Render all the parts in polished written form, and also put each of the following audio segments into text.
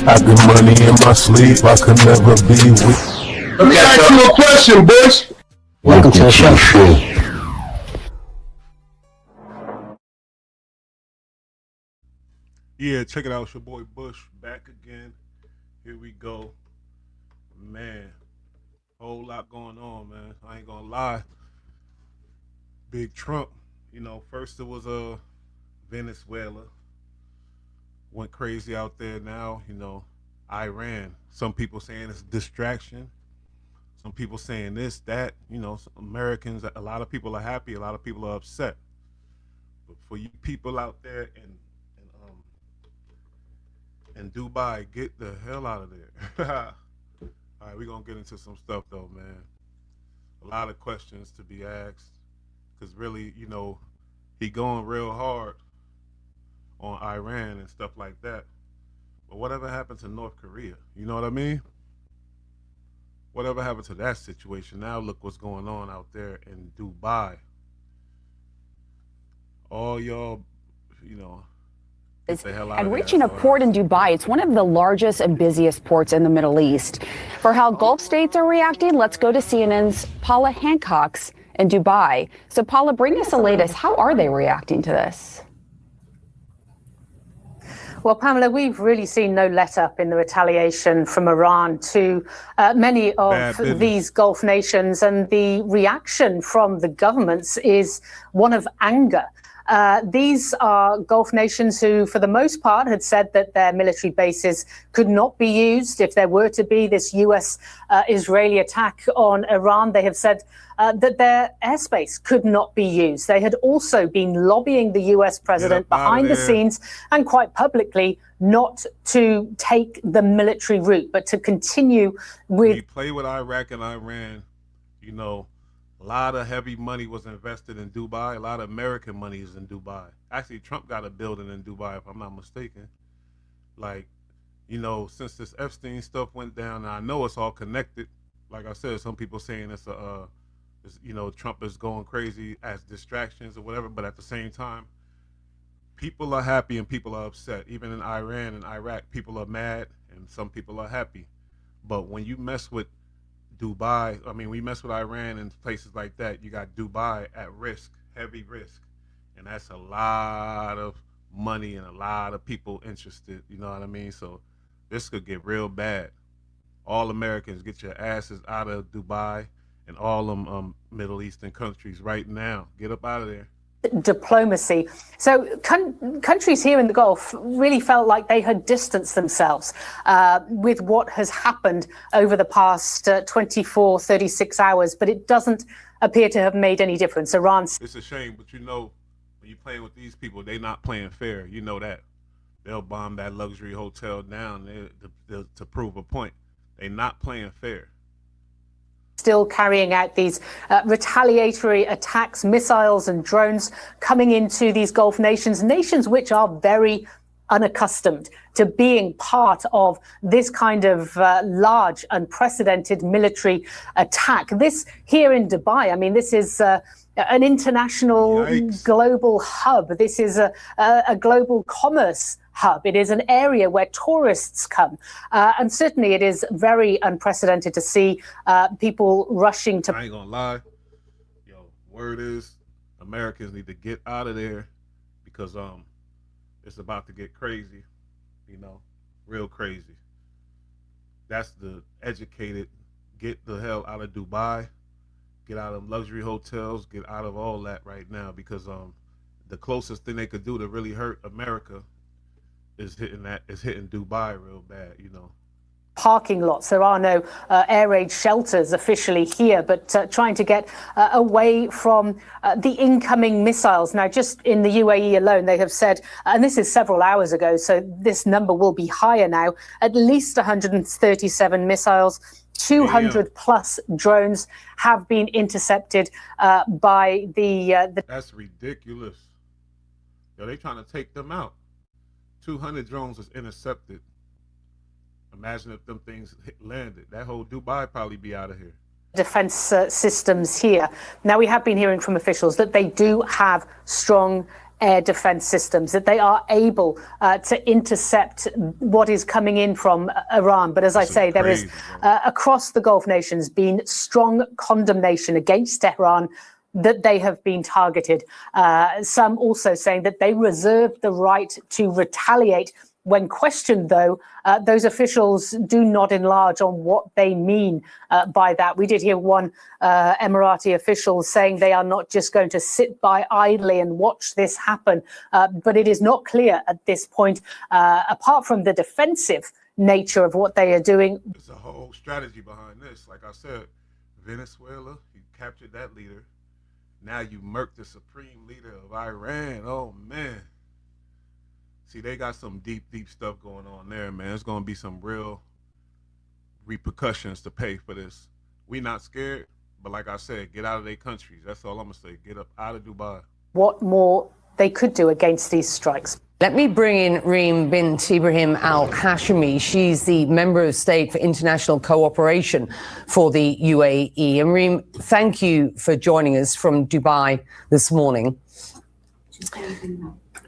I get money in my sleep, I could never be weak. Let me ask you a question, boys. Welcome to the show. Yeah, check it out. It's your boy Bush back again. Here we go. Man, whole lot going on, man. I ain't gonna lie. Big Trump, first it was Venezuela. Went crazy out there now, Iran. Some people saying it's a distraction. Some people saying this, that, Americans, a lot of people are happy, a lot of people are upset. But for you people out there in Dubai, get the hell out of there. All right, we're gonna get into some stuff though, man. A lot of questions to be asked. Cause really, he going real hard on Iran and stuff like that. But whatever happened to North Korea? You know what I mean? Whatever happened to that situation? Now look what's going on out there in Dubai. All y'all, get the hell out and of reaching there. a port in Dubai, it's one of the largest and busiest ports in the Middle East. For how Gulf states are reacting, let's go to CNN's Paula Hancock's in Dubai. So Paula, bring us the latest. How are they reacting to this? Well, Pamela, we've really seen no let-up in the retaliation from Iran to many of these Gulf nations, and the reaction from the governments is one of anger. These are Gulf nations who, for the most part, had said that their military bases could not be used if there were to be this US-Israeli attack on Iran. They have said that their airspace could not be used. They had also been lobbying the US president behind the scenes and quite publicly not to take the military route, but to continue with... When you play with Iraq and Iran, a lot of heavy money was invested in Dubai. A lot of American money is in Dubai. Actually, Trump got a building in Dubai, if I'm not mistaken. Since this Epstein stuff went down, and I know it's all connected. Like I said, some people saying Trump is going crazy as distractions or whatever. But at the same time, people are happy and people are upset. Even in Iran and Iraq, people are mad and some people are happy. But when you mess with Dubai, we mess with Iran and places like that, you got Dubai at risk, heavy risk. And that's a lot of money and a lot of people interested, you know what I mean? So this could get real bad. All Americans, get your asses out of Dubai and all them Middle Eastern countries right now. Get up out of there. Diplomacy. So countries here in the Gulf really felt like they had distanced themselves with what has happened over the past 24, 36 hours, but it doesn't appear to have made any difference. Iran's... It's a shame, but when you're playing with these people, they're not playing fair. You know that. They'll bomb that luxury hotel down to prove a point. They're not playing fair. Still carrying out these retaliatory attacks, missiles and drones coming into these Gulf nations which are very unaccustomed to being part of this kind of large, unprecedented military attack. This here in Dubai, this is an international global hub. This is a global commerce hub. It is an area where tourists come. And certainly it is very unprecedented to see people rushing to... I ain't gonna lie. Word is Americans need to get out of there because it's about to get crazy, real crazy. That's the educated. Get the hell out of Dubai. Get out of luxury hotels. Get out of all that right now because the closest thing they could do to really hurt America is hitting Dubai real bad, Parking lots. There are no air raid shelters officially here, but trying to get away from the incoming missiles. Now, just in the UAE alone, they have said, and this is several hours ago, so this number will be higher now, at least 137 missiles, 200 plus drones have been intercepted by the... That's ridiculous. They trying to take them out. 200 drones was intercepted. Imagine if them things landed. That whole Dubai probably be out of here. Defense systems here. Now, we have been hearing from officials that they do have strong air defense systems, that they are able to intercept what is coming in from Iran. But as I say, there is across the Gulf nations been strong condemnation against Tehran that they have been targeted. Some also saying that they reserve the right to retaliate. When questioned, though, those officials do not enlarge on what they mean by that. We did hear one Emirati official saying they are not just going to sit by idly and watch this happen. But it is not clear at this point, apart from the defensive nature of what they are doing. There's a whole strategy behind this. Like I said, Venezuela, you captured that leader. Now you murked the supreme leader of Iran. Oh, man. See, they got some deep stuff going on there, man. There's going to be some real repercussions to pay for this. We not scared, but like I said, get out of their countries. That's all I'm going to say. Get up out of Dubai. What more they could do against these strikes? Let me bring in Reem bint Ibrahim al-Hashimi. She's the Member of State for International Cooperation for the UAE. And Reem, thank you for joining us from Dubai this morning.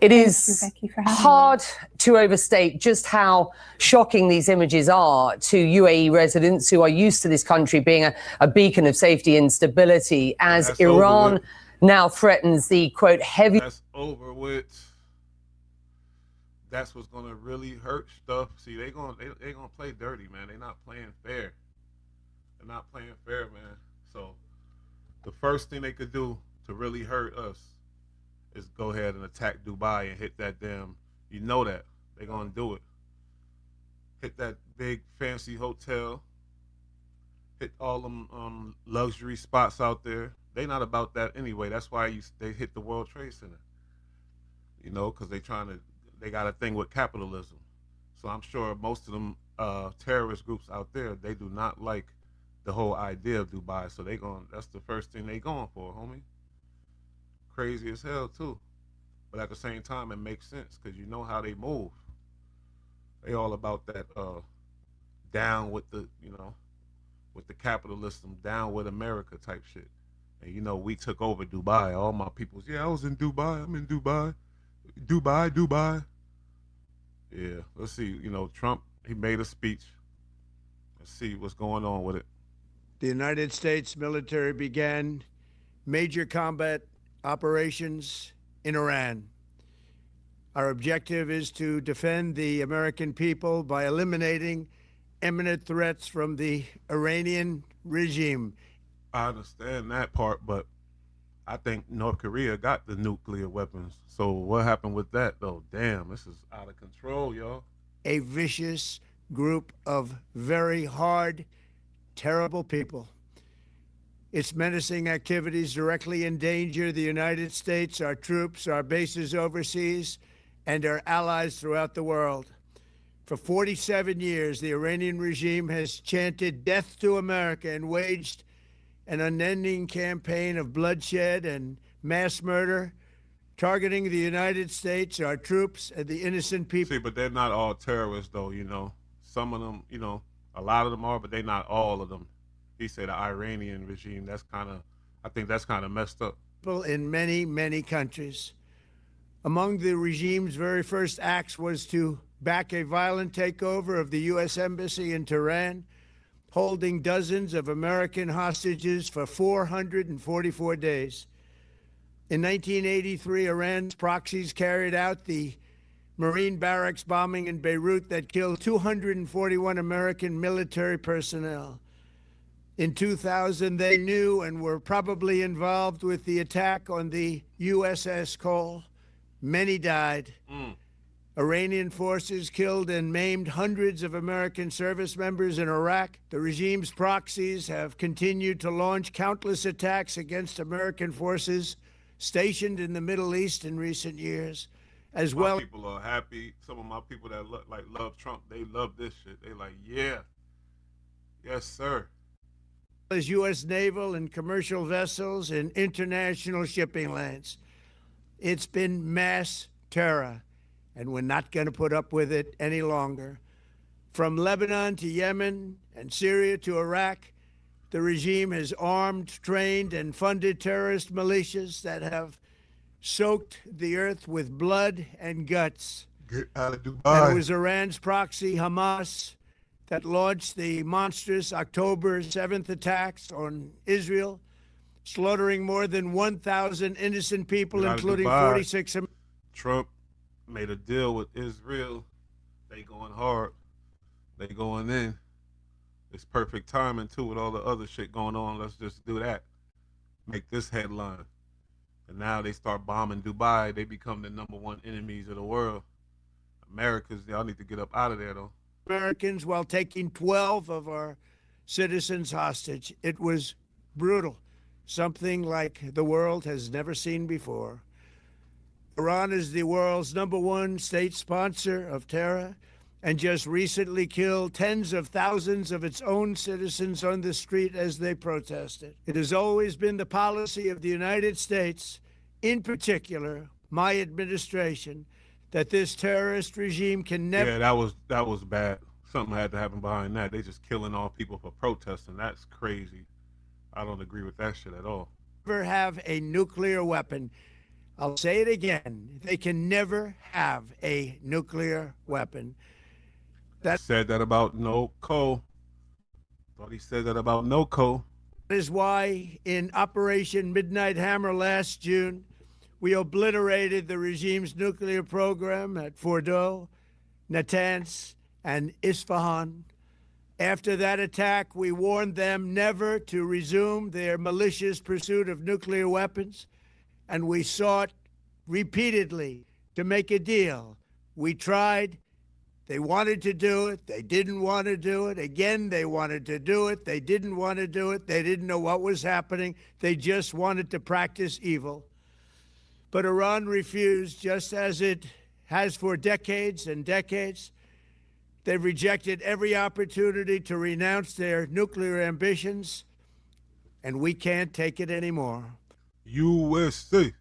It is hard to overstate just how shocking these images are to UAE residents who are used to this country being a beacon of safety and stability as Iran now threatens the, quote, heavy... That's over with. That's what's going to really hurt stuff. See, they're gonna play dirty, man. They're not playing fair. They're not playing fair, man. So the first thing they could do to really hurt us is go ahead and attack Dubai and hit that damn, you know that. They're going to do it. Hit that big fancy hotel. Hit all them luxury spots out there. They not about that anyway. That's why they hit the World Trade Center. You know, because they got a thing with capitalism. So I'm sure most of them terrorist groups out there, they do not like the whole idea of Dubai. So that's the first thing they going for, homie. Crazy as hell too. But at the same time, it makes sense because you know how they move. They all about that down with the, you know, with the capitalism, down with America type shit. And you know, we took over Dubai. All my peoples, yeah, I was in Dubai. I'm in Dubai. Dubai. Yeah, let's see. You know, Trump, he made a speech. Let's see what's going on with it. The United States military began major combat operations in Iran. Our objective is to defend the American people by eliminating imminent threats from the Iranian regime. I understand that part, but I think North Korea got the nuclear weapons. So what happened with that, though? Damn, this is out of control, y'all. A vicious group of very hard, terrible people. Its menacing activities directly endanger the United States, our troops, our bases overseas, and our allies throughout the world. For 47 years, the Iranian regime has chanted death to America and waged an unending campaign of bloodshed and mass murder, targeting the United States, our troops, and the innocent people. See, but they're not all terrorists, though, you know. Some of them, you know, a lot of them are, but they're not all of them. He said the Iranian regime, I think that's kind of messed up. In many, many countries. Among the regime's very first acts was to back a violent takeover of the U.S. Embassy in Tehran, holding dozens of American hostages for 444 days. In 1983, Iran's proxies carried out the Marine barracks bombing in Beirut that killed 241 American military personnel. In 2000, they knew and were probably involved with the attack on the USS Cole. Many died. Iranian forces killed and maimed hundreds of American service members in Iraq. The regime's proxies have continued to launch countless attacks against American forces stationed in the Middle East in recent years, as well. People are happy. Some of my people that love Trump, they love this shit. They like, yeah, yes, sir. As U.S. naval and commercial vessels and international shipping lanes. It's been mass terror, and we're not going to put up with it any longer. From Lebanon to Yemen and Syria to Iraq, the regime has armed, trained, and funded terrorist militias that have soaked the earth with blood and guts. Get out of And it Dubai. was Iran's proxy, Hamas, that launched the monstrous October 7th attacks on Israel, slaughtering more than 1,000 innocent people, Get out of including Dubai. 46 Trump made a deal with Israel. They going hard. They going in. It's perfect timing too with all the other shit going on. Let's just do that. Make this headline. And now they start bombing Dubai. They become the #1 enemies of the world. Americans, y'all need to get up out of there though. Americans while taking 12 of our citizens hostage. It was brutal, something like the world has never seen before. Iran is the world's #1 state sponsor of terror and just recently killed tens of thousands of its own citizens on the street as they protested. It has always been the policy of the United States, in particular, my administration, that this terrorist regime can never... Yeah, that was bad. Something had to happen behind that. They just killing all people for protesting. That's crazy. I don't agree with that shit at all. ...never have a nuclear weapon. I'll say it again. They can never have a nuclear weapon. That said that about no coal. Thought he said that about no coal. That is why in Operation Midnight Hammer last June, we obliterated the regime's nuclear program at Fordow, Natanz, and Isfahan. After that attack, we warned them never to resume their malicious pursuit of nuclear weapons, and we sought repeatedly to make a deal. We tried. They wanted to do it. They didn't want to do it. Again, they wanted to do it. They didn't want to do it. They didn't know what was happening. They just wanted to practice evil. But Iran refused, just as it has for decades and decades. They've rejected every opportunity to renounce their nuclear ambitions, and we can't take it anymore. USA.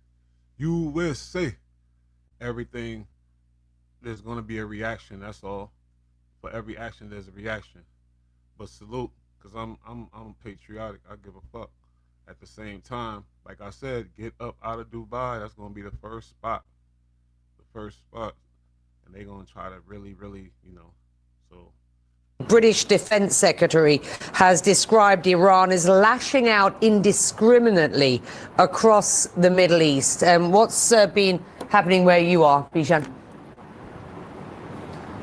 Everything, there's going to be a reaction, that's all. For every action, there's a reaction. But salute, because I'm patriotic. I give a fuck. At the same time, like I said, get up out of Dubai. That's going to be the first spot. And they're going to try to really, so. British Defence Secretary has described Iran as lashing out indiscriminately across the Middle East. What's been happening where you are, Bijan?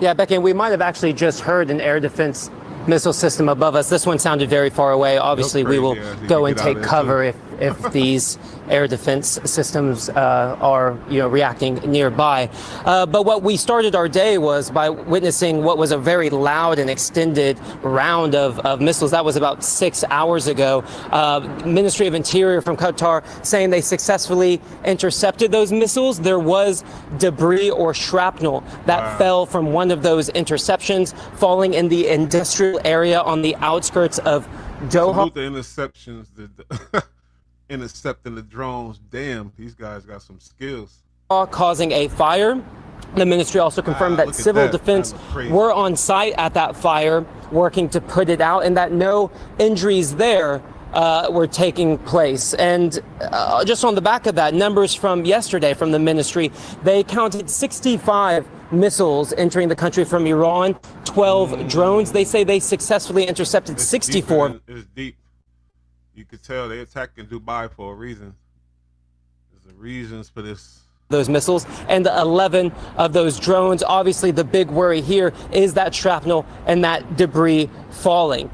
Yeah, Becky, we might have actually just heard an air defense missile system above us. This one sounded very far away. Obviously, we will go and take cover if these air defense systems are reacting nearby. But what we started our day was by witnessing what was a very loud and extended round of missiles. That was about 6 hours ago. Ministry of Interior from Qatar saying they successfully intercepted those missiles. There was debris or shrapnel that fell from one of those interceptions, falling in the industrial area on the outskirts of Doha. Salute the interceptions, intercepting the drones. Damn, these guys got some skills. Causing a fire. The ministry also confirmed that civil defense were on site at that fire, working to put it out, and that no injuries there were taking place. And just on the back of that, numbers from yesterday from the ministry, they counted 65 missiles entering the country from Iran, 12 drones. They say they successfully intercepted 64. It's deep. You could tell they're attacking Dubai for a reason. There's reasons for this. Those missiles and 11 of those drones. Obviously, the big worry here is that shrapnel and that debris falling.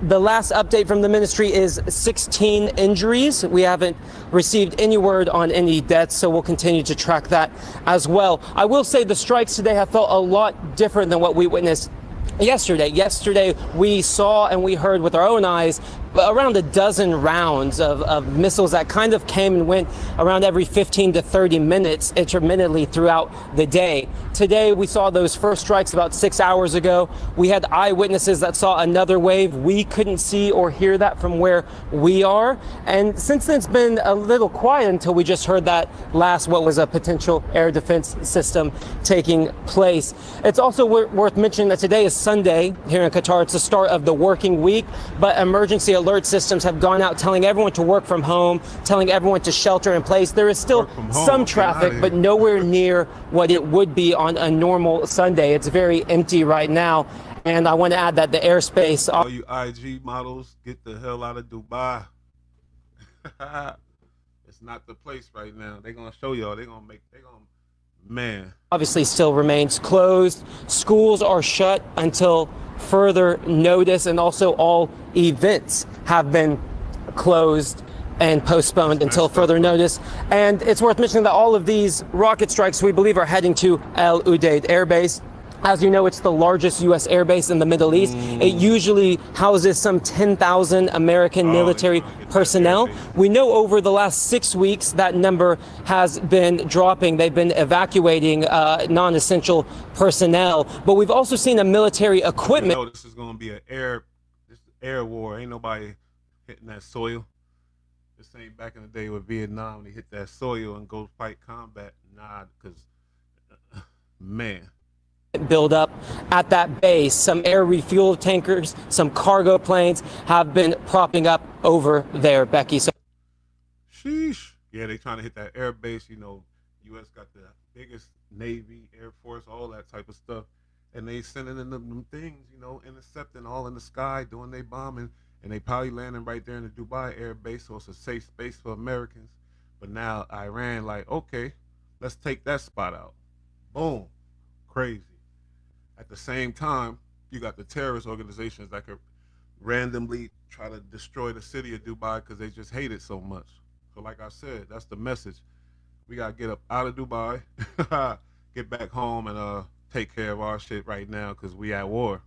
The last update from the ministry is 16 injuries. We haven't received any word on any deaths, so we'll continue to track that as well. I will say the strikes today have felt a lot different than what we witnessed yesterday. Yesterday, we saw and we heard with our own eyes around a dozen rounds of missiles that kind of came and went around every 15 to 30 minutes intermittently throughout the day. Today, we saw those first strikes about 6 hours ago. We had eyewitnesses that saw another wave. We couldn't see or hear that from where we are. And since then, it's been a little quiet until we just heard that last, what was a potential air defense system taking place. It's also worth mentioning that today is Sunday here in Qatar. It's the start of the working week, but emergency alert systems have gone out telling everyone to work from home, telling everyone to shelter in place. There is still some traffic, but nowhere near what it would be on a normal Sunday. It's very empty right now. And I want to add that the airspace... All you IG models, get the hell out of Dubai. It's not the place right now. They're going to show y'all. Man. Obviously still remains closed. Schools are shut until further notice, and also all events have been closed and postponed until further notice. And it's worth mentioning that all of these rocket strikes, we believe, are heading to El Udeid Air Base. As you know, it's the largest U.S. air base in the Middle East. It usually houses some 10,000 American military personnel. We know over the last 6 weeks that number has been dropping. They've been evacuating non-essential personnel. But we've also seen a military equipment. You know, this is going to be an air war. Ain't nobody hitting that soil. This ain't back in the day with Vietnam. They hit that soil and go fight combat. Nah, because, man. Build up at that base. Some air refuel tankers, some cargo planes have been propping up over there, Becky. So, sheesh. Yeah, they trying to hit that air base. You know, U.S. got the biggest Navy, Air Force, all that type of stuff. And they sending in them things, you know, intercepting all in the sky, doing their bombing. And they probably landing right there in the Dubai air base, so it's a safe space for Americans. But now Iran like, okay, let's take that spot out. Boom. Crazy. At the same time, you got the terrorist organizations that could randomly try to destroy the city of Dubai because they just hate it so much. So like I said, that's the message. We got to get up out of Dubai, get back home, and take care of our shit right now because we at war.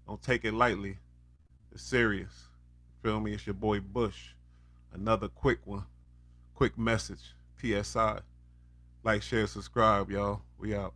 Don't take it lightly. It's serious. Feel me? It's your boy Bush. Another quick one. Quick message. PSI. Like, share, subscribe, y'all. We out.